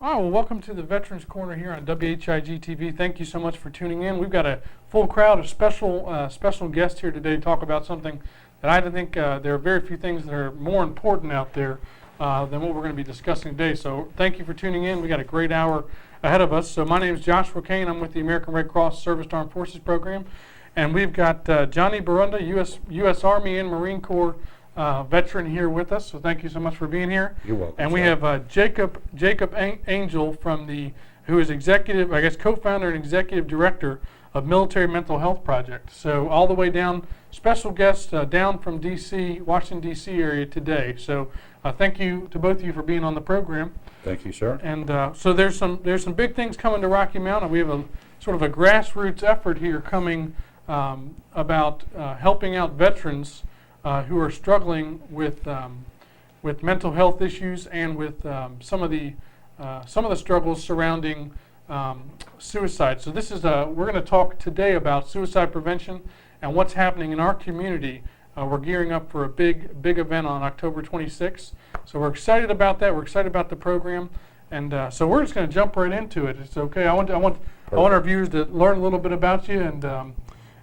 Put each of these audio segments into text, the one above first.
All right, well, welcome to the Veterans Corner here on WHIG TV. Thank you so much for tuning in. We've got a full crowd of special guests here today to talk about something that I think there are very few things that are more important out there than what we're going to be discussing today. So thank you for tuning in. We got a great hour ahead of us. So my name is Joshua Kane. I'm with the American Red Cross Service Armed Forces Program, and we've got Johnny Barunda, U.S. Army and Marine Corps veteran here with us, so thank you so much for being here. You're welcome. And we have Jacob Angel who is co-founder and executive director of Military Mental Health Project. So all the way down, special guest down from D.C., Washington D.C. area today. So thank you to both of you for being on the program. Thank you, sir. And so there's some big things coming to Rocky Mount. We have a sort of a grassroots effort here coming about helping out veterans who are struggling with mental health issues and with some of the struggles surrounding suicide. So this is we're going to talk today about suicide prevention and what's happening in our community. We're gearing up for a big event on October 26th. So we're excited about that. We're excited about the program, and so we're just going to jump right into it. It's okay. I want our viewers to learn a little bit about you,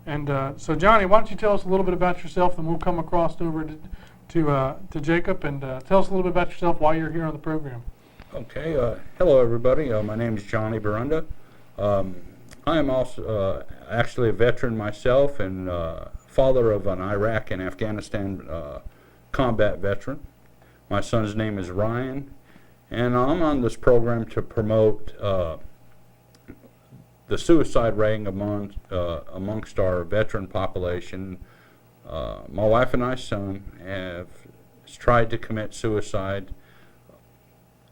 and so Johnny, why don't you tell us a little bit about yourself, and we'll come across over to Jacob, and tell us a little bit about yourself, why you're here on the program. Okay. Hello, everybody. My name is Johnny Barunda. I am also actually a veteran myself, and father of an Iraq and Afghanistan combat veteran. My son's name is Ryan, and I'm on this program to promote the suicide rate amongst our veteran population. My wife and my son have tried to commit suicide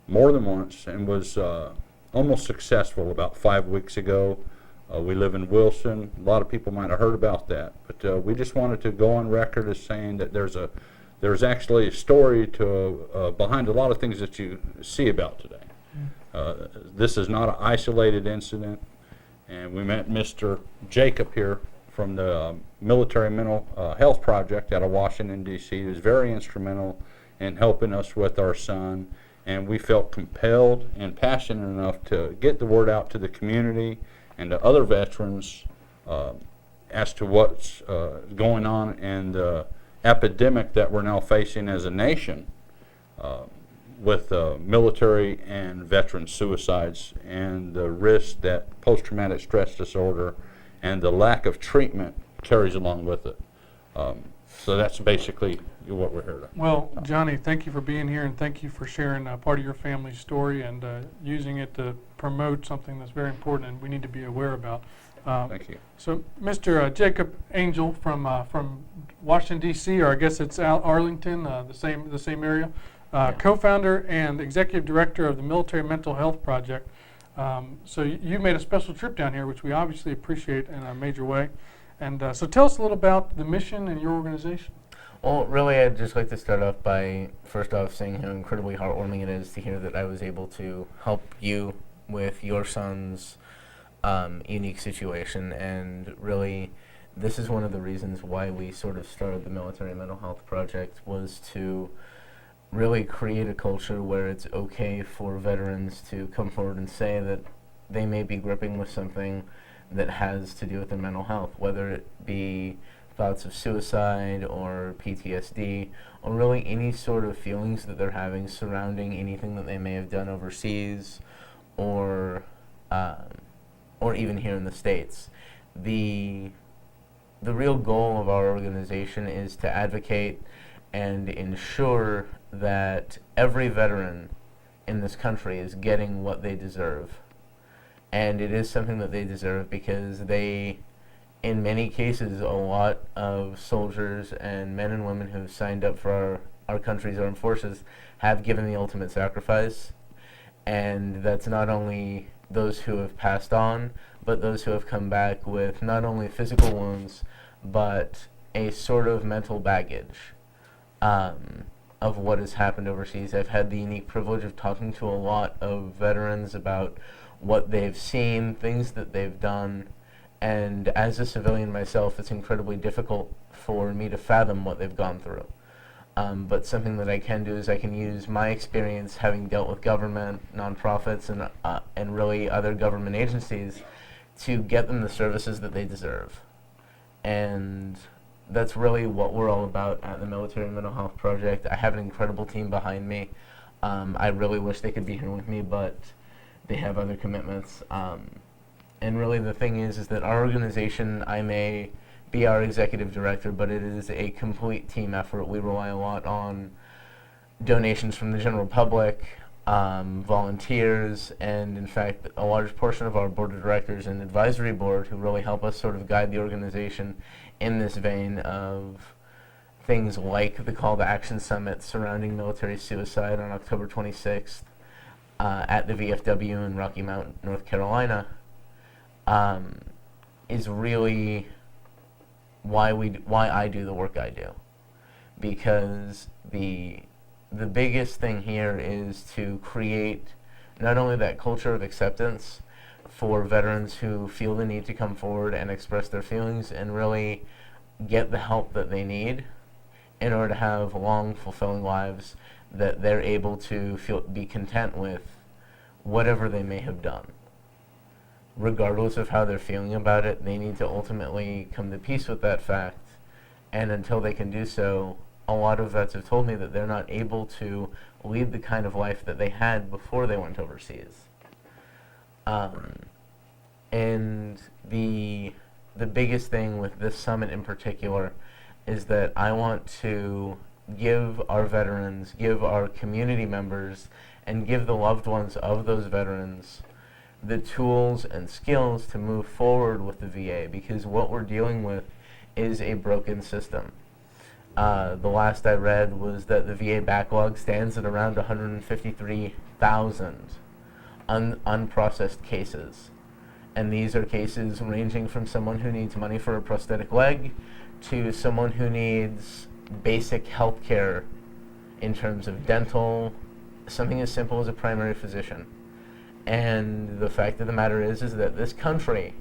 more than once and was almost successful about 5 weeks ago. We live in Wilson. A lot of people might have heard about that, but we just wanted to go on record as saying that there's actually a story behind a lot of things that you see about today. This is not an isolated incident. And we met Mr. Jacob here from the Military Mental Health Project out of Washington, D.C. He was very instrumental in helping us with our son. And we felt compelled and passionate enough to get the word out to the community and to other veterans as to what's going on and the epidemic that we're now facing as a nation with military and veteran suicides and the risk that post-traumatic stress disorder and the lack of treatment carries along with it. So that's basically what we're here to. Well, Johnny, thank you for being here, and thank you for sharing part of your family's story and using it to promote something that's very important and we need to be aware about. Thank you. So, Mr. Jacob Angel from Washington D.C., or I guess it's Arlington, the same area. Co-founder and executive director of the Military Mental Health Project. So you made a special trip down here, which we obviously appreciate in a major way. And so tell us a little about the mission and your organization. Well, really, I'd just like to start off by, first off, saying how incredibly heartwarming it is to hear that I was able to help you with your son's unique situation. And really, this is one of the reasons why we sort of started the Military Mental Health Project, was to really create a culture where it's okay for veterans to come forward and say that they may be gripping with something that has to do with their mental health, whether it be thoughts of suicide or PTSD, or really any sort of feelings that they're having surrounding anything that they may have done overseas or even here in the States. The real goal of our organization is to advocate and ensure that every veteran in this country is getting what they deserve. And it is something that they deserve because they, in many cases, a lot of soldiers and men and women who have signed up for our country's armed forces have given the ultimate sacrifice. And that's not only those who have passed on, but those who have come back with not only physical wounds, but a sort of mental baggage of what has happened overseas. I've had the unique privilege of talking to a lot of veterans about what they've seen, things that they've done, and as a civilian myself, it's incredibly difficult for me to fathom what they've gone through. But something that I can do is I can use my experience having dealt with government, nonprofits, and really other government agencies to get them the services that they deserve. And that's really what we're all about at the Military Mental Health Project. I have an incredible team behind me. I really wish they could be here with me, but they have other commitments. And really the thing is that our organization, I may be our executive director, but it is a complete team effort. We rely a lot on donations from the general public, volunteers, and in fact a large portion of our board of directors and advisory board who really help us sort of guide the organization in this vein of things like the Call to Action Summit surrounding military suicide on October 26th at the VFW in Rocky Mount, North Carolina, is really why I do the work I do. Because the biggest thing here is to create not only that culture of acceptance for veterans who feel the need to come forward and express their feelings and really get the help that they need in order to have long, fulfilling lives that they're able to be content with whatever they may have done. Regardless of how they're feeling about it, they need to ultimately come to peace with that fact. And until they can do so, a lot of vets have told me that they're not able to lead the kind of life that they had before they went overseas. And the biggest thing with this summit in particular is that I want to give our veterans, give our community members, and give the loved ones of those veterans the tools and skills to move forward with the VA, because what we're dealing with is a broken system. The last I read was that the VA backlog stands at around 153,000 unprocessed cases. And these are cases ranging from someone who needs money for a prosthetic leg to someone who needs basic health care in terms of dental, something as simple as a primary physician. And the fact of the matter is that this country,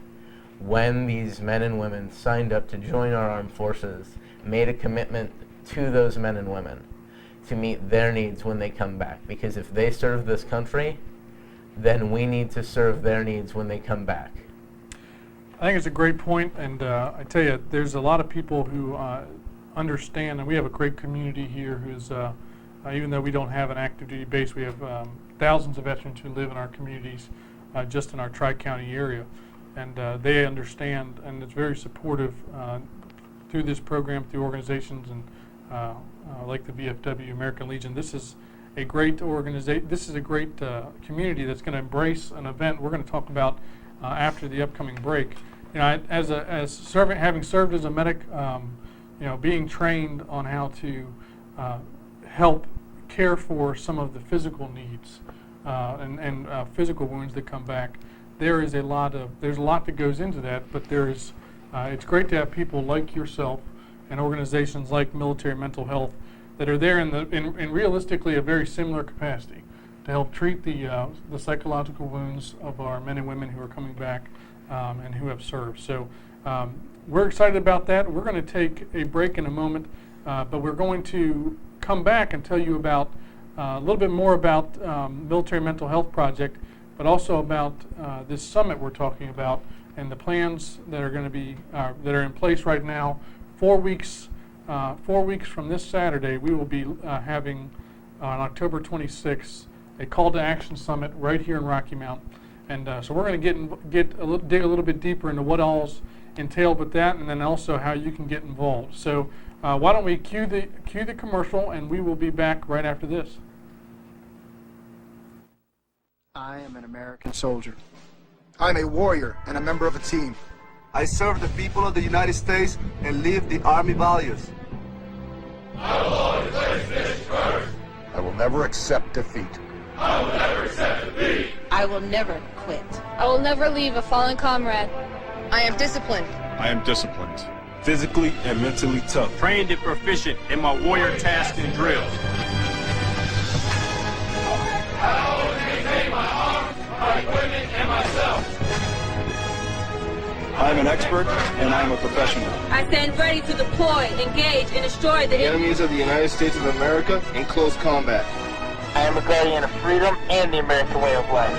when these men and women signed up to join our armed forces, made a commitment to those men and women to meet their needs when they come back. Because if they serve this country, then we need to serve their needs when they come back. I think it's a great point, and I tell you, there's a lot of people who understand, and we have a great community here who's, even though we don't have an active duty base, we have thousands of veterans who live in our communities just in our Tri-County area. And they understand, and it's very supportive through this program, through organizations and like the VFW, American Legion. This is a great organization. This is a great community that's going to embrace an event we're going to talk about after the upcoming break. You know, having served as a medic, you know, being trained on how to help care for some of the physical needs and physical wounds that come back. There's a lot that goes into that, but it's great to have people like yourself and organizations like Military Mental Health that are there in realistically a very similar capacity to help treat the psychological wounds of our men and women who are coming back and who have served. So we're excited about that. We're going to take a break in a moment, but we're going to come back and tell you about a little bit more about Military Mental Health Project, but also about this summit we're talking about and the plans that are going to be that are in place right now. 4 weeks from this Saturday, we will be having on October 26th a call to action summit right here in Rocky Mount, and so we're going to dig a little bit deeper into what all's entailed with that, and then also how you can get involved. So why don't we cue the commercial, and we will be back right after this. I am an American soldier. I'm a warrior and a member of a team. I serve the people of the United States and live the Army values. I will always place this first. I will never accept defeat. I will never accept defeat. I will never quit. I will never leave a fallen comrade. I am disciplined. I am disciplined. Physically and mentally tough. Trained and proficient in my warrior tasks and drills. I always maintain my arms, my equipment, and myself. I am an expert and I am a professional. I stand ready to deploy, engage, and destroy the Enemies of the United States of America in close combat. I am a guardian of freedom and the American way of life.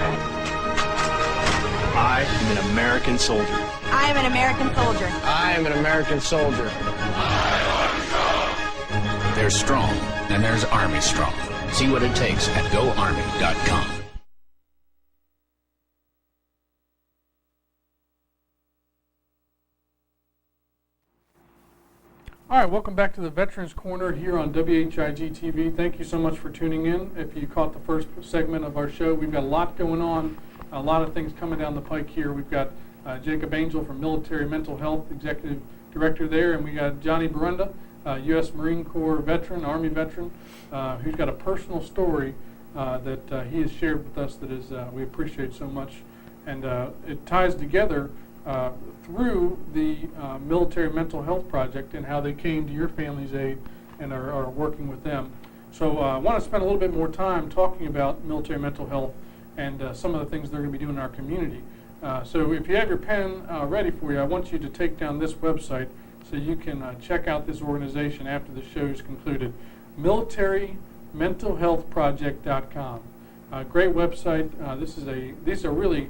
I am an American soldier. I am an American soldier. I am an American soldier. There's strong, and there's Army strong. See what it takes at GoArmy.com. All right, welcome back to the Veterans Corner here on WHIG TV. Thank you so much for tuning in. If you caught the first segment of our show, we've got a lot going on, a lot of things coming down the pike here. We've got Jacob Angel from Military Mental Health, Executive Director there, and we got Johnny Barunda, U.S. Marine Corps veteran, Army veteran, who's got a personal story that he has shared with us that is we appreciate so much. And it ties together through the Military Mental Health Project and how they came to your family's aid and are working with them. So I want to spend a little bit more time talking about military mental health and some of the things they're going to be doing in our community. So if you have your pen ready for you, I want you to take down this website so you can check out this organization after the show is concluded. MilitaryMentalHealthProject.com. Great website. These are really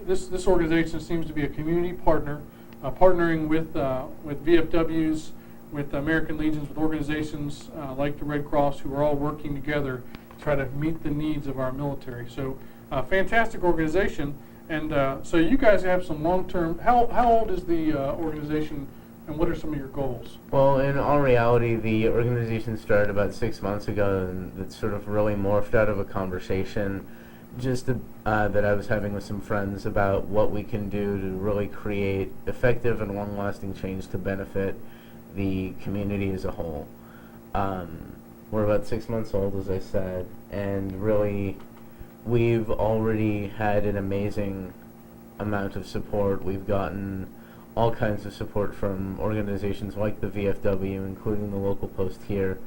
this organization seems to be a community partner, partnering with VFWs, with American Legions, with organizations like the Red Cross, who are all working together to try to meet the needs of our military. So, fantastic organization. And so you guys have some long-term. How old is the organization, and what are some of your goals? Well, in all reality, the organization started about 6 months ago, and it sort of really morphed out of a conversation that I was having with some friends about what we can do to really create effective and long-lasting change to benefit the community as a whole. We're about 6 months old, as I said, and really we've already had an amazing amount of support. We've gotten all kinds of support from organizations like the VFW, including the local post here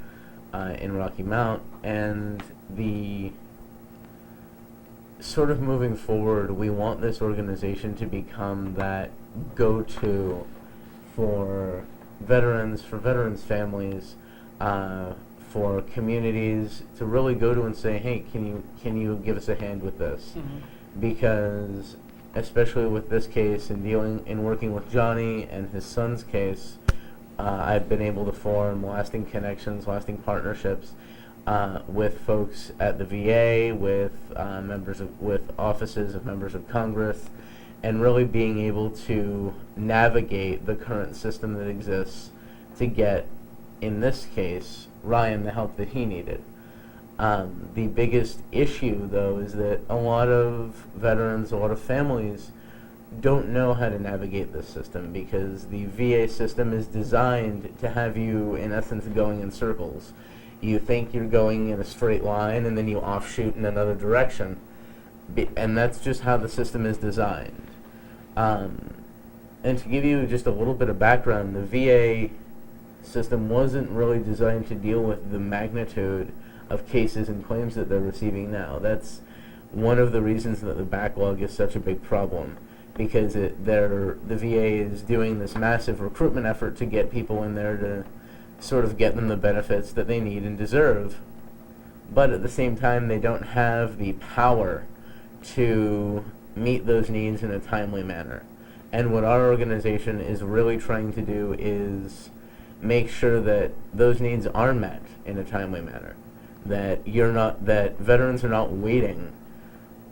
in Rocky Mount, and the sort of moving forward, we want this organization to become that go-to for veterans families, for communities to really go to and say, hey, can you give us a hand with this? Mm-hmm. Because especially with this case and working with Johnny and his son's case, I've been able to form lasting connections, lasting partnerships with folks at the VA, with offices of members of Congress, and really being able to navigate the current system that exists to get, in this case, Ryan the help that he needed. The biggest issue, though, is that a lot of veterans, a lot of families don't know how to navigate this system because the VA system is designed to have you, in essence, going in circles. You think you're going in a straight line, and then you offshoot in another direction. And that's just how the system is designed. And to give you just a little bit of background, the VA system wasn't really designed to deal with the magnitude of cases and claims that they're receiving now. That's one of the reasons that the backlog is such a big problem, because the VA is doing this massive recruitment effort to get people in there to sort of get them the benefits that they need and deserve, but at the same time they don't have the power to meet those needs in a timely manner. And what our organization is really trying to do is make sure that those needs are met in a timely manner, that veterans are not waiting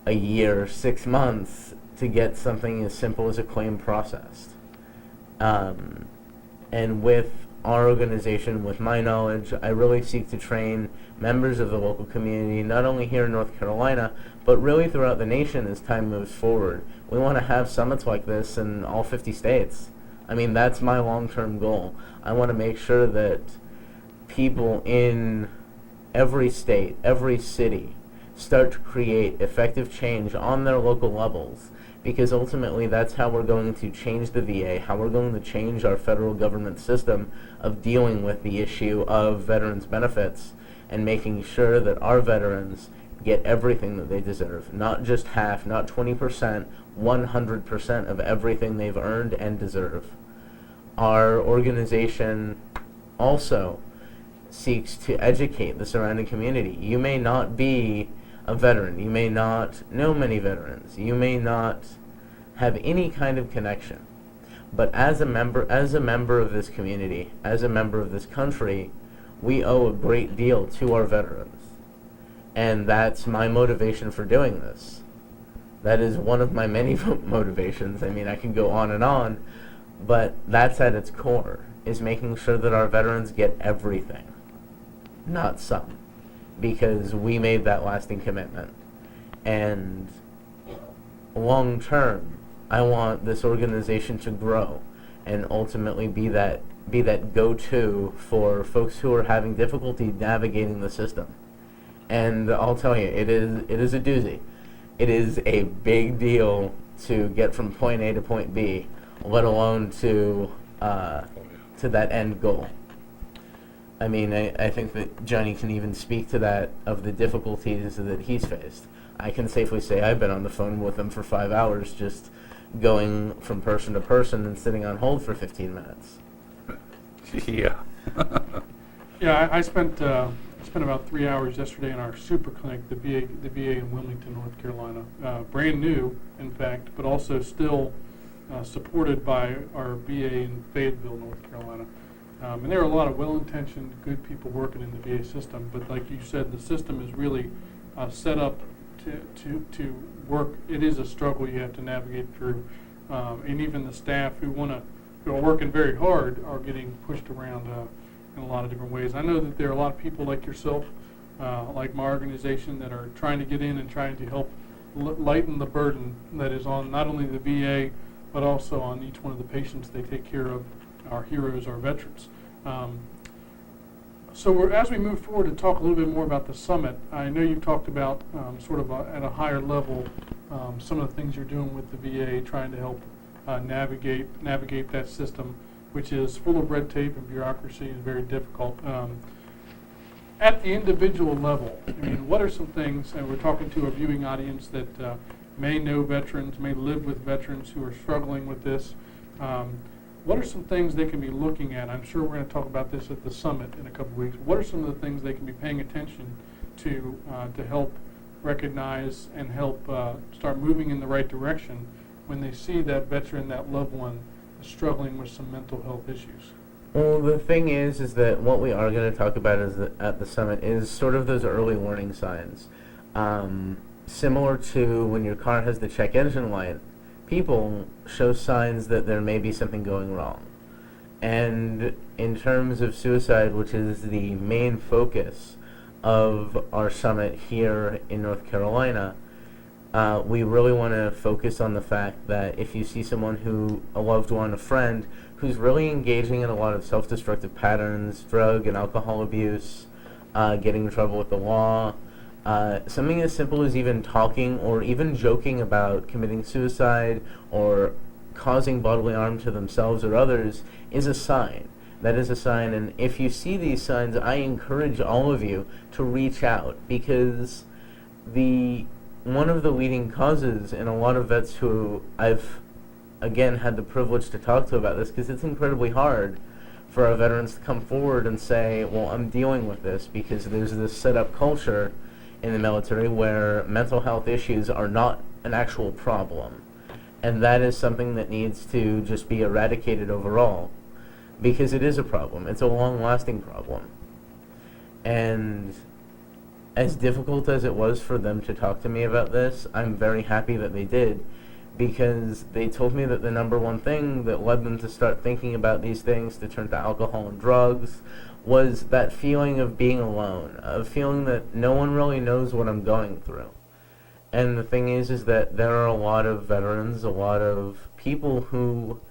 a year, 6 months to get something as simple as a claim processed. And with our organization, with my knowledge, I really seek to train members of the local community, not only here in North Carolina, but really throughout the nation as time moves forward. We want to have summits like this in all 50 states. I mean, that's my long-term goal. I want to make sure that people in every state, every city, start to create effective change on their local levels, because ultimately that's how we're going to change the VA, how we're going to change our federal government system of dealing with the issue of veterans benefits and making sure that our veterans get everything that they deserve. Not just half, not 20%, 100% of everything they've earned and deserve. Our organization also seeks to educate the surrounding community. You may not be a veteran. You may not know many veterans. You may not have any kind of connection. But as a member of this community, as a member of this country, we owe a great deal to our veterans. And that's my motivation for doing this. That is one of my many motivations. I mean, I can go on, but that's at its core, is making sure that our veterans get everything, not some, because we made that lasting commitment. And long term, I want this organization to grow and ultimately be that go-to for folks who are having difficulty navigating the system. And I'll tell you, it is a doozy. It is a big deal to get from point A to point B, let alone to that end goal. I mean, I think that Johnny can even speak to that, of the difficulties that he's faced. I can safely say I've been on the phone with him for 5 hours, just going from person to person and sitting on hold for 15 minutes. Yeah. Yeah, I spent about 3 hours yesterday in our super clinic, the VA in Wilmington, North Carolina. Brand new, in fact, but also still supported by our VA in Fayetteville, North Carolina. And there are a lot of well-intentioned, good people working in the VA system, but like you said, the system is really set up to work. It is a struggle you have to navigate through, and even the staff who are working very hard are getting pushed around in a lot of different ways. I know that there are a lot of people like yourself, like my organization, that are trying to get in and trying to help lighten the burden that is on not only the VA, but also on each one of the patients they take care of, our heroes, our veterans. So as we move forward and talk a little bit more about the summit, I know you've talked about sort of at a higher level some of the things you're doing with the VA, trying to help navigate that system, which is full of red tape and bureaucracy and very difficult. At the individual level, I mean, what are some things, and we're talking to a viewing audience that may know veterans, may live with veterans who are struggling with this. What are some things they can be looking at? I'm sure we're going to talk about this at the summit in a couple of weeks. What are some of the things they can be paying attention to help recognize and help start moving in the right direction when they see that veteran, that loved one, struggling with some mental health issues? Well, the thing is that what we are going to talk about at the summit is sort of those early warning signs. Similar to when your car has the check engine light, people show signs that there may be something going wrong. And in terms of suicide, which is the main focus of our summit here in North Carolina, we really want to focus on the fact that if you see someone a loved one, a friend, who's really engaging in a lot of self-destructive patterns, drug and alcohol abuse, getting in trouble with the law, something as simple as even talking or even joking about committing suicide or causing bodily harm to themselves or others is a sign. That is a sign, and if you see these signs, I encourage all of you to reach out, because one of the leading causes in a lot of vets who I've, again, had the privilege to talk to about this, because it's incredibly hard for our veterans to come forward and say, well, I'm dealing with this, because there's this set-up culture in the military where mental health issues are not an actual problem. And that is something that needs to just be eradicated overall, because it is a problem. It's a long-lasting problem. And as difficult as it was for them to talk to me about this, I'm very happy that they did, because they told me that the number one thing that led them to start thinking about these things, to turn to alcohol and drugs, was that feeling of being alone, of feeling that no one really knows what I'm going through. And the thing is that there are a lot of veterans, a lot of people who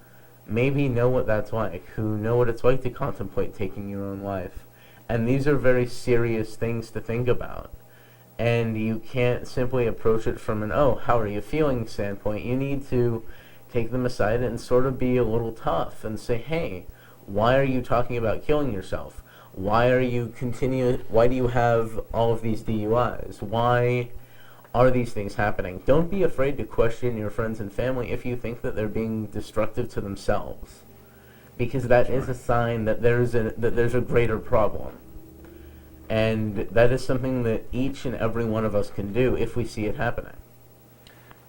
maybe know what that's like, who know what it's like to contemplate taking your own life. And these are very serious things to think about. And you can't simply approach it from an, oh, how are you feeling standpoint. You need to take them aside and sort of be a little tough and say, hey, why are you talking about killing yourself? Why do you have all of these DUIs? Why are these things happening? Don't be afraid to question your friends and family if you think that they're being destructive to themselves, because that is a sign that there's a greater problem. And that is something that each and every one of us can do if we see it happening.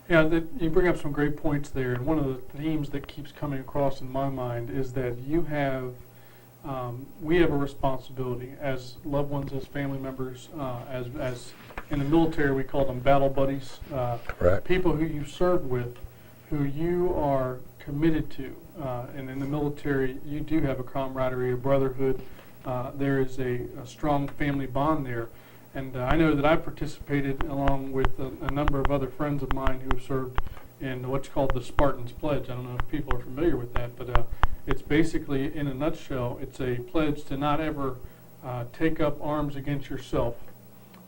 Yeah, you bring up some great points there, and one of the themes that keeps coming across in my mind is that we have a responsibility as loved ones, as family members, as in the military we call them battle buddies, Correct. people who you serve with, who you are committed to, and in the military you do have a camaraderie, a brotherhood. There is a strong family bond there. And I know that I participated along with a number of other friends of mine who have served in what's called the Spartans Pledge. I don't know if people are familiar with that, but it's basically, in a nutshell, it's a pledge to not ever take up arms against yourself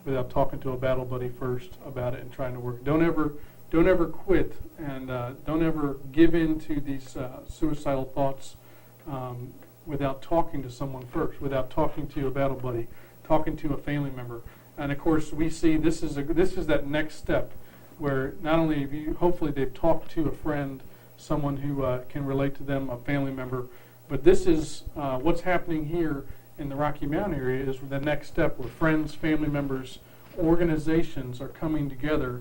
without talking to a battle buddy first about it and trying to work. Don't ever quit, and don't ever give in to these suicidal thoughts without talking to someone first, without talking to a battle buddy, talking to a family member. And of course we see this is that next step where not only have you, hopefully they've talked to a friend, someone who can relate to them, a family member, but this is what's happening here in the Rocky Mountain area is the next step where friends, family members, organizations are coming together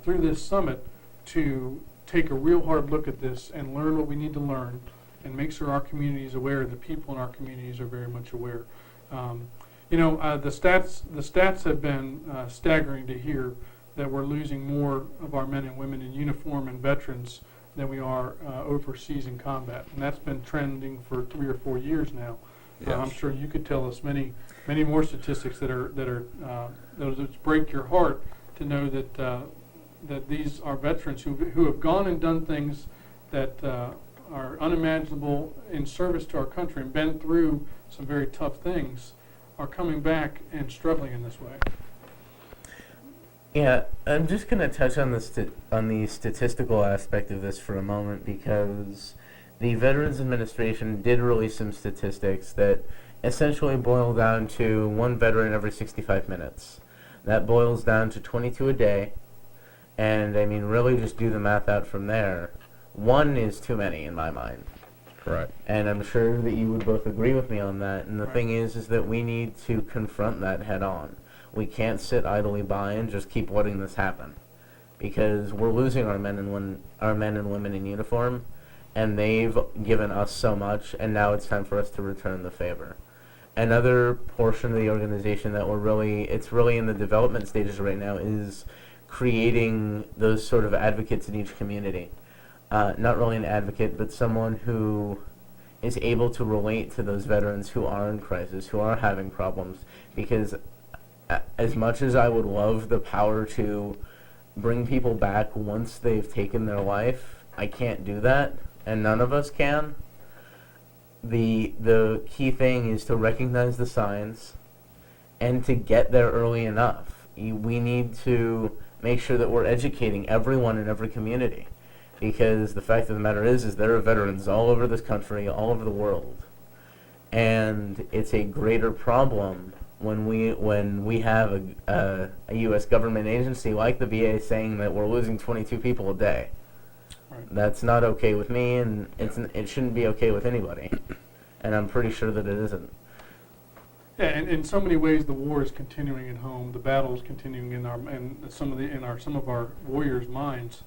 through this summit to take a real hard look at this and learn what we need to learn and make sure our community is aware and the people in our communities are very much aware. The stats have been staggering to hear that we're losing more of our men and women in uniform and veterans than we are overseas in combat, and that's been trending for 3 or 4 years now. Yes. I'm sure you could tell us many more statistics that break your heart to know that these are veterans who have gone and done things that are unimaginable in service to our country and been through some very tough things, are coming back and struggling in this way. Yeah, I'm just going to touch on the statistical aspect of this for a moment, because the Veterans Administration did release some statistics that essentially boil down to one veteran every 65 minutes. That boils down to 22 a day, and I mean, really just do the math out from there. One is too many in my mind. Correct. And I'm sure that you would both agree with me on that. And the Right. thing is that we need to confront that head on. We can't sit idly by and just keep letting this happen, because we're losing our men and women in uniform, and they've given us so much, and now it's time for us to return the favor. Another portion of the organization that it's really in the development stages right now is creating those sort of advocates in each community. Not really an advocate, but someone who is able to relate to those veterans who are in crisis, who are having problems. Because as much as I would love the power to bring people back once they've taken their life, I can't do that, and none of us can. The key thing is to recognize the signs and to get there early enough. We need to make sure that we're educating everyone in every community. Because the fact of the matter is there are veterans all over this country, all over the world. And it's a greater problem when we have a U.S. government agency like the VA saying that we're losing 22 people a day. Right. That's not okay with me, and it shouldn't be okay with anybody. And I'm pretty sure that it isn't. Yeah, and in so many ways, the war is continuing at home. The battle is continuing in some of our warriors' minds.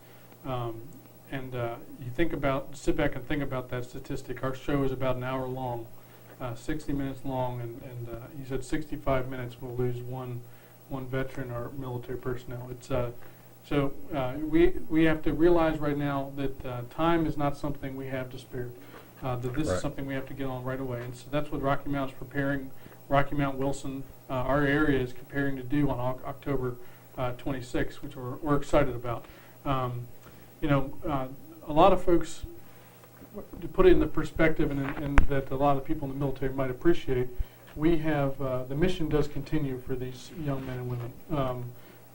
Sit back and think about that statistic. Our show is about an hour long, 60 minutes long, and you said 65 minutes we'll lose one veteran or military personnel. We have to realize right now that time is not something we have to spare. That this Right. is something we have to get on right away, and so that's what Rocky Mount is preparing. Rocky Mount Wilson, our area is preparing to do on October 26th, which we're excited about. A lot of folks, to put it in the perspective and that a lot of people in the military might appreciate, we have, the mission does continue for these young men and women.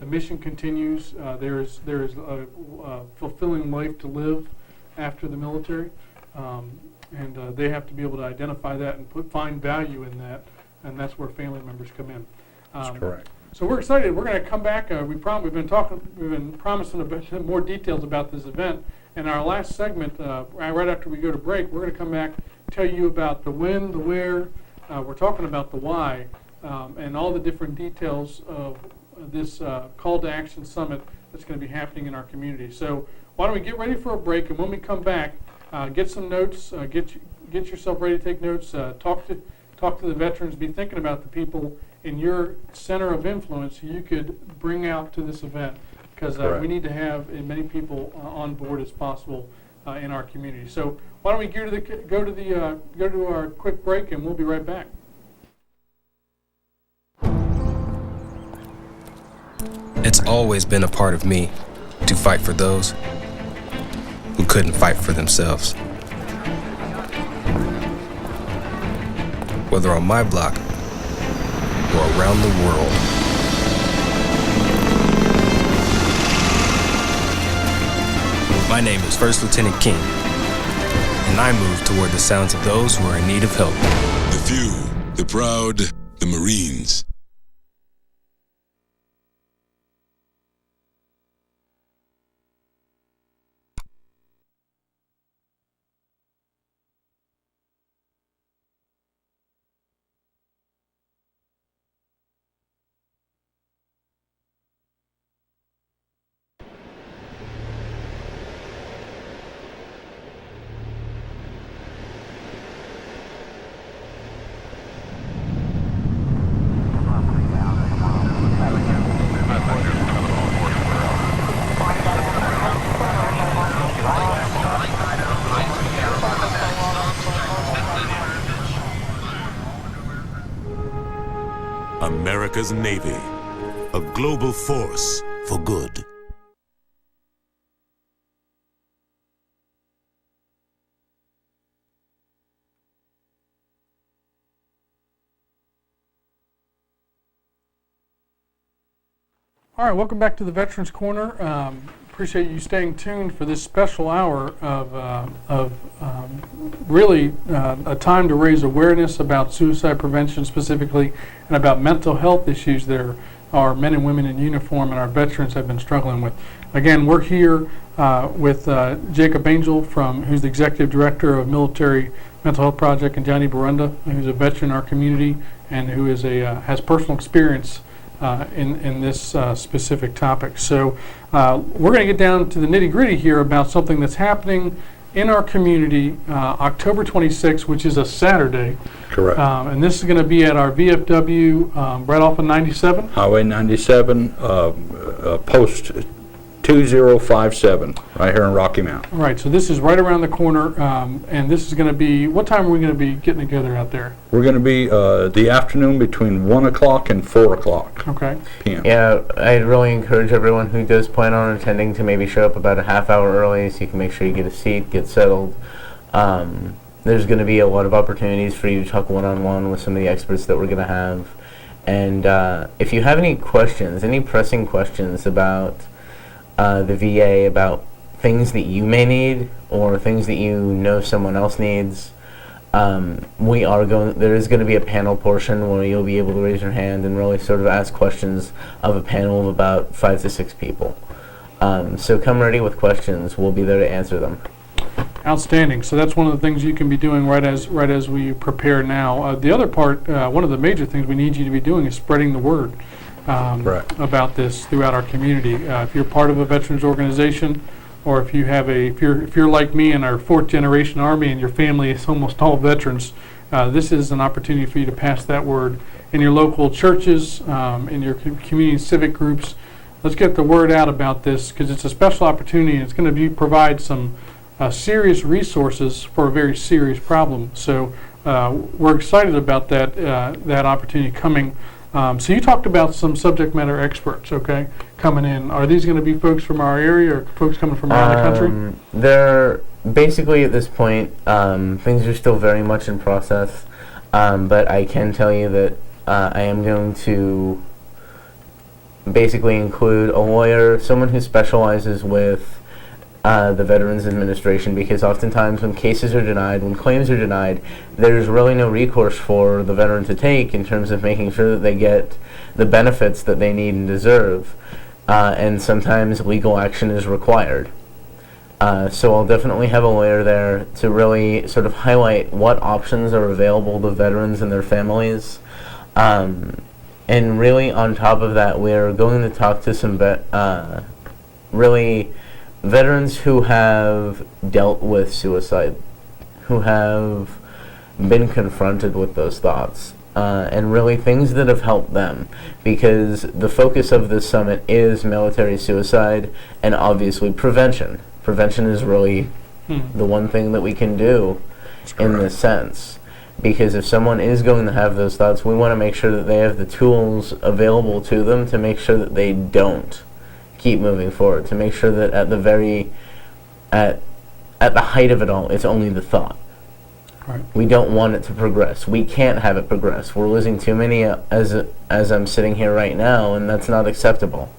The mission continues. There is a fulfilling life to live after the military, and they have to be able to identify that and find value in that and that's where family members come in. That's correct. So we're excited. We're going to come back. We've been promising a bit more details about this event. In our last segment, right after we go to break, we're going to come back, tell you about the when, the where. We're talking about the why, and all the different details of this Call to Action Summit that's going to be happening in our community. So why don't we get ready for a break, and when we come back, get some notes, get yourself ready to take notes, talk to the veterans, be thinking about the people in your center of influence who you could bring out to this event, because we need to have as many people on board as possible in our community. So why don't we go to our quick break, and we'll be right back. It's always been a part of me to fight for those who couldn't fight for themselves. Whether on my block or around the world. My name is First Lieutenant King, and I move toward the sounds of those who are in need of help. The few, the proud, the Marines. America's Navy, a global force for good. All right, welcome back to the Veterans Corner. Appreciate you staying tuned for this special hour of really a time to raise awareness about suicide prevention specifically, and about mental health issues that our men and women in uniform and our veterans have been struggling with. Again, we're here with Jacob Angel, who's the Executive Director of Military Mental Health Project, and Johnny Barunda, who's a veteran in our community and who is has personal experience in this specific topic. So we're going to get down to the nitty-gritty here about something that's happening in our community October 26th, which is a Saturday. Correct. And this is going to be at our VFW right off of 97? Highway 97, post 2057, right here in Rocky Mount. Right, so this is right around the corner, and this is going to be, what time are we going to be getting together out there? We're going to be the afternoon between 1 o'clock and 4 o'clock p.m. Yeah, I'd really encourage everyone who does plan on attending to maybe show up about a half hour early so you can make sure you get a seat, get settled. There's going to be a lot of opportunities for you to talk one-on-one with some of the experts that we're going to have. And if you have any questions, any pressing questions about the VA, about things that you may need or things that you know someone else needs, there is going to be a panel portion where you'll be able to raise your hand and really sort of ask questions of a panel of about 5 to 6 people. So come ready with questions. We'll be there to answer them. Outstanding. So that's one of the things you can be doing right as we prepare now. The other part, one of the major things we need you to be doing is spreading the word about this throughout our community. If you're part of a veterans organization, or if you're like me in our 4th generation Army and your family is almost all veterans, this is an opportunity for you to pass that word in your local churches, in your community civic groups. Let's get the word out about this, because it's a special opportunity and it's going to provide some serious resources for a very serious problem. So we're excited about that opportunity coming. So you talked about some subject matter experts, coming in. Are these going to be folks from our area or folks coming from around the country? They're basically, at this point, things are still very much in process, but I can tell you that I am going to basically include a lawyer, someone who specializes with the Veterans Administration, because oftentimes when cases are denied, when claims are denied, there's really no recourse for the veteran to take in terms of making sure that they get the benefits that they need and deserve. And sometimes legal action is required. So I'll definitely have a lawyer there to really sort of highlight what options are available to veterans and their families. And really on top of that, we're going to talk to some really veterans who have dealt with suicide, who have been confronted with those thoughts, and really things that have helped them, because the focus of this summit is military suicide and obviously prevention. Prevention is really the one thing that we can do in this sense, because if someone is going to have those thoughts, we want to make sure that they have the tools available to them to make sure that they don't keep moving forward, to make sure that at the height of it all, it's only the thought. Right. We don't want it to progress. We can't have it progress. We're losing too many as I'm sitting here right now, and that's not acceptable.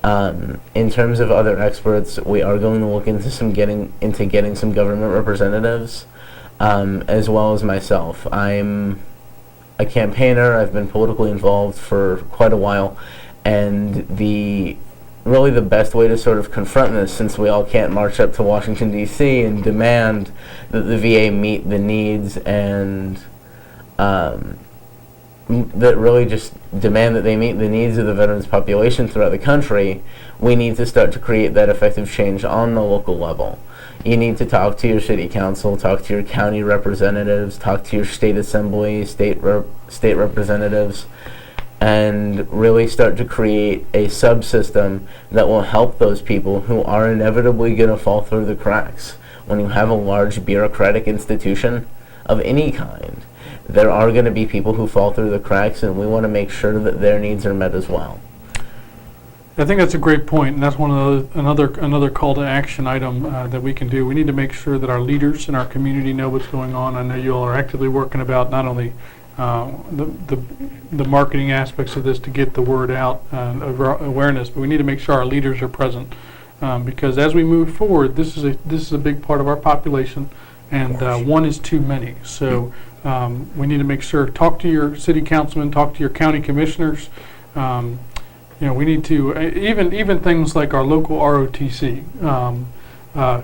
In terms of other experts, we are going to look into getting some government representatives, as well as myself. I'm a campaigner. I've been politically involved for quite a while, and really the best way to sort of confront this, since we all can't march up to Washington, D.C. and demand that the VA meet the needs and that really just demand that they meet the needs of the veterans population throughout the country, we need to start to create that effective change on the local level. You need to talk to your city council, talk to your county representatives, talk to your state assembly, state representatives, and really start to create a subsystem that will help those people who are inevitably going to fall through the cracks. When you have a large bureaucratic institution of any kind, there are going to be people who fall through the cracks, and we want to make sure that their needs are met as well. I think that's a great point, and that's one of another call to action item that we can do. We need to make sure that our leaders in our community know what's going on. I know you all are actively working about not only the marketing aspects of this to get the word out, awareness, but we need to make sure our leaders are present, because as we move forward, this is a big part of our population, and one is too many. So we need to make sure, talk to your city councilman, talk to your county commissioners. We need to even things like our local ROTC,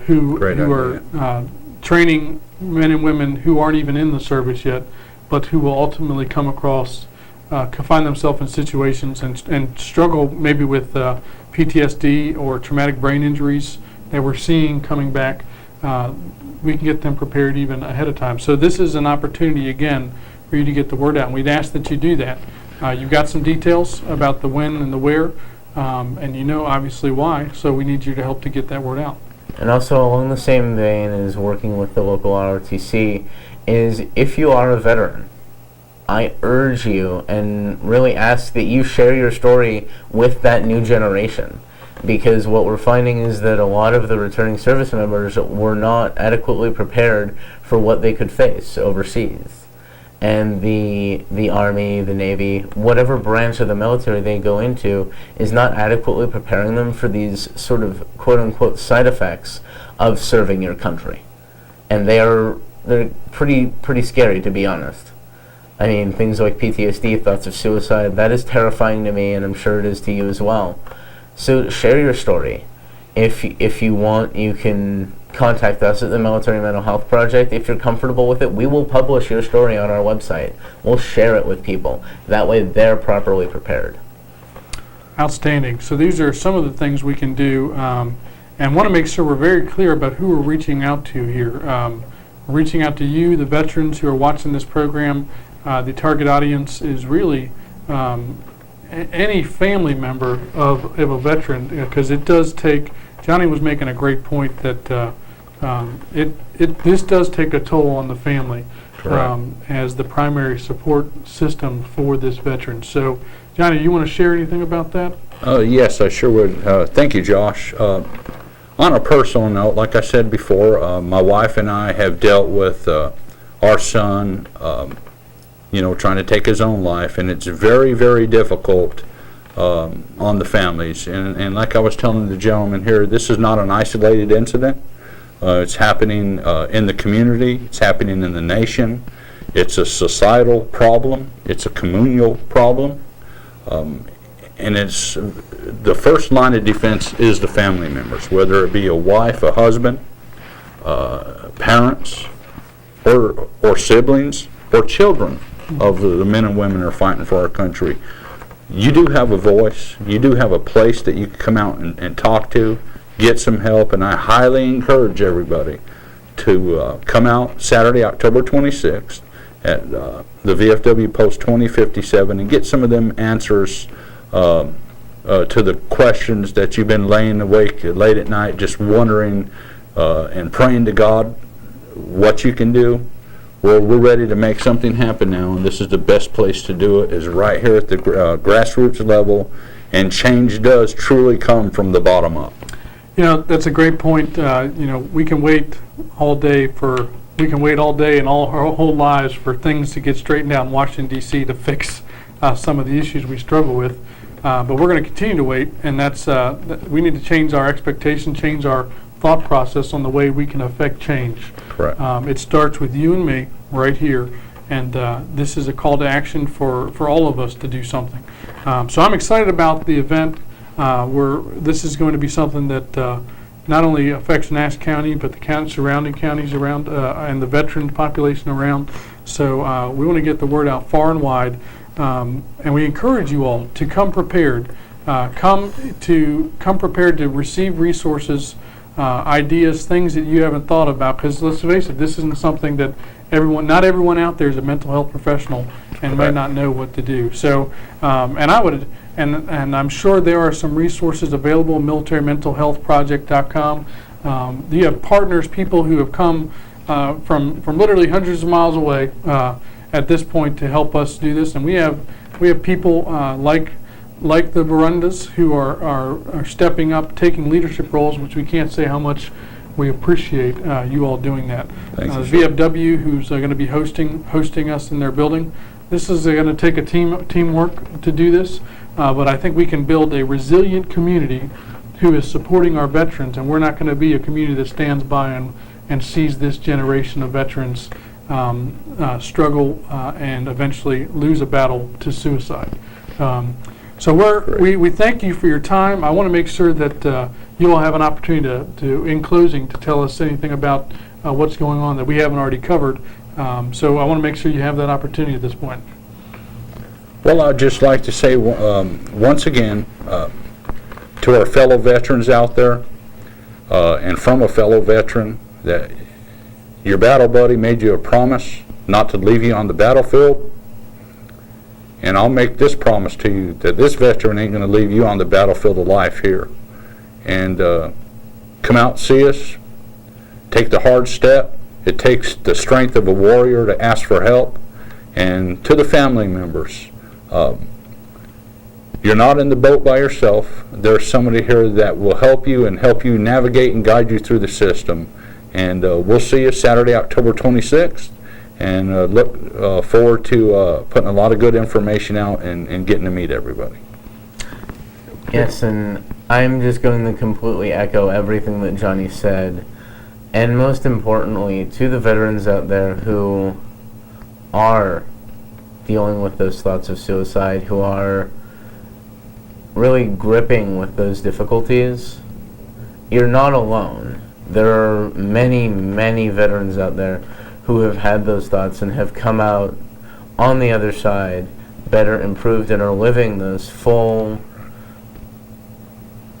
who are training men and women who aren't even in the service yet, but who will ultimately come across, find themselves in situations and struggle maybe with PTSD or traumatic brain injuries that we're seeing coming back. We can get them prepared even ahead of time. So this is an opportunity, again, for you to get the word out, and we'd ask that you do that. You've got some details about the when and the where, and you know obviously why, so we need you to help to get that word out. And also along the same vein as working with the local ROTC is, if you are a veteran, I urge you and really ask that you share your story with that new generation. Because what we're finding is that a lot of the returning service members were not adequately prepared for what they could face overseas. And the Army, the Navy, whatever branch of the military they go into is not adequately preparing them for these sort of quote-unquote side effects of serving your country. And they're pretty scary, to be honest. I mean, things like PTSD, thoughts of suicide, that is terrifying to me, and I'm sure it is to you as well. So share your story. If you want, you can contact us at the Military Mental Health Project. If you're comfortable with it, we will publish your story on our website. We'll share it with people. That way they're properly prepared. Outstanding. So these are some of the things we can do, and want to make sure we're very clear about who we're reaching out to here. We're reaching out to you, the veterans who are watching this program. The target audience is really any family member of a veteran, because it does take, Johnny was making a great point that this does take a toll on the family as the primary support system for this veteran. So, Johnny, you want to share anything about that? Yes, I sure would. Thank you, Josh. On a personal note, like I said before, my wife and I have dealt with our son, trying to take his own life, and it's very, very difficult on the families. And like I was telling the gentleman here, this is not an isolated incident. It's happening in the community. It's happening in the nation. It's a societal problem. It's a communal problem. And it's the first line of defense is the family members, whether it be a wife, a husband, parents, or siblings, or children of the men and women who are fighting for our country. You do have a voice. You do have a place that you can come out and talk to, get some help, and I highly encourage everybody to come out Saturday, October 26th at the VFW Post 2057 and get some of them answers to the questions that you've been laying awake late at night just wondering and praying to God what you can do. Well, we're ready to make something happen now, and this is the best place to do it, is right here at the grassroots level, and change does truly come from the bottom up. You know, that's a great point. You know, we can wait all day and all our whole lives for things to get straightened out in Washington, D.C. to fix some of the issues we struggle with. But we're going to continue to wait, and that's we need to change our expectation, change our thought process on the way we can affect change. Correct. It starts with you and me right here, and this is a call to action for all of us to do something. So I'm excited about the event. This is going to be something that not only affects Nass County, but the surrounding counties around and the veteran population around. So we want to get the word out far and wide, and we encourage you all to come prepared. Come prepared to receive resources, ideas, things that you haven't thought about. Because let's face it, this isn't something that not everyone out there is a mental health professional and may not know what to do. So, and I'm sure there are some resources available at militarymentalhealthproject.com. You have partners, people who have come from literally hundreds of miles away at this point to help us do this, and we have people like the Burundas who are stepping up, taking leadership roles, which we can't say how much we appreciate you all doing that. VFW, who's going to be hosting us in their building. This is going to take a teamwork to do this, but I think we can build a resilient community who is supporting our veterans, and we're not going to be a community that stands by and sees this generation of veterans struggle and eventually lose a battle to suicide. So we thank you for your time. I want to make sure that you all have an opportunity to, in closing, to tell us anything about what's going on that we haven't already covered. So I want to make sure you have that opportunity at this point. Well, I'd just like to say once again to our fellow veterans out there, and from a fellow veteran, that your battle buddy made you a promise not to leave you on the battlefield. And I'll make this promise to you that this veteran ain't going to leave you on the battlefield of life here. And come out, see us, take the hard step. It takes the strength of a warrior to ask for help. And to the family members, you're not in the boat by yourself. There's somebody here that will help you and help you navigate and guide you through the system. And we'll see you Saturday, October 26th. And look forward to putting a lot of good information out and getting to meet everybody. Yes, and I'm just going to completely echo everything that Johnny said. And most importantly, to the veterans out there who are dealing with those thoughts of suicide, who are really gripping with those difficulties, you're not alone. There are many, many veterans out there who have had those thoughts and have come out on the other side better, improved, and are living those full,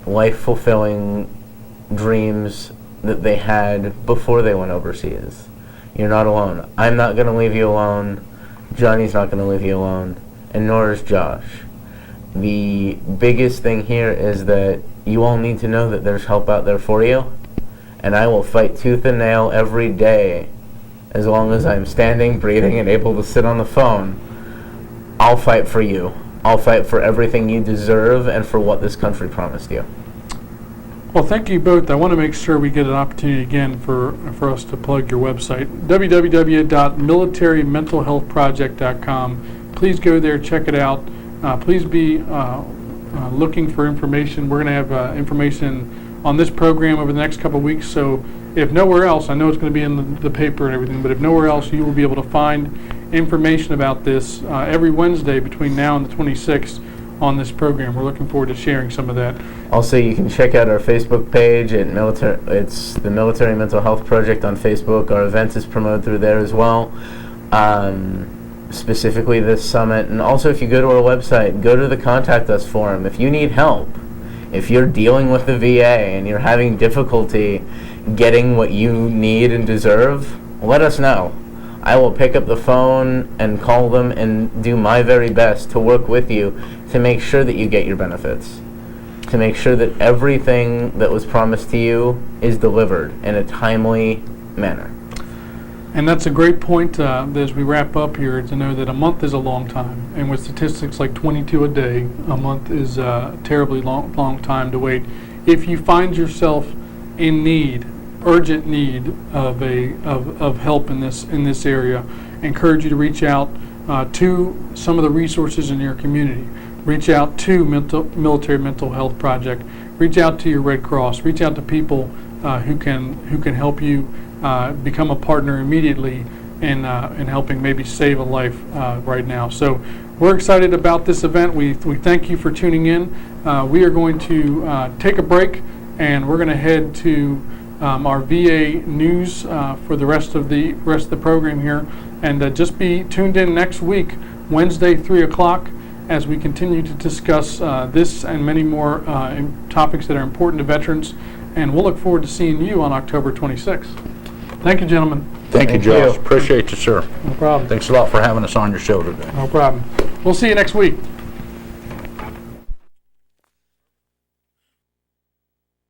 life-fulfilling dreams that they had before they went overseas. You're not alone. I'm not going to leave you alone. Johnny's not going to leave you alone, and nor is Josh. The biggest thing here is that you all need to know that there's help out there for you, and I will fight tooth and nail every day. As long as I'm standing, breathing, and able to sit on the phone, I'll fight for you. I'll fight for everything you deserve and for what this country promised you. Well, thank you both. I want to make sure we get an opportunity again for us to plug your website, www.militarymentalhealthproject.com. Please go there, check it out. Please be looking for information, we're going to have information on this program over the next couple of weeks. So if nowhere else, I know it's going to be in the paper and everything, but if nowhere else, you will be able to find information about this every Wednesday between now and the 26th on this program. We're looking forward to sharing some of that. Also, you can check out our Facebook page at it's the Military Mental Health Project on Facebook. Our event is promoted through there as well, specifically this summit. And also, if you go to our website, go to the Contact Us forum. If you need help, if you're dealing with the VA and you're having difficulty getting what you need and deserve, let us know. I will pick up the phone and call them and do my very best to work with you to make sure that you get your benefits, to make sure that everything that was promised to you is delivered in a timely manner. And that's a great point as we wrap up here, to know that a month is a long time. And with statistics like 22 a day, a month is a terribly long time to wait. If you find yourself in need, urgent need of help in this area, I encourage you to reach out to some of the resources in your community. Reach out to Military Mental Health Project. Reach out to your Red Cross. Reach out to people who can help you become a partner immediately in helping maybe save a life right now. So we're excited about this event. We thank you for tuning in. We are going to take a break, and we're going to head to our VA news for the rest of the program here, and just be tuned in next week, Wednesday, 3 o'clock, as we continue to discuss this and many more topics that are important to veterans. And we'll look forward to seeing you on October 26th. Thank you, gentlemen. Thank you, Josh. Appreciate you, sir. No problem. Thanks a lot for having us on your show today. No problem. We'll see you next week.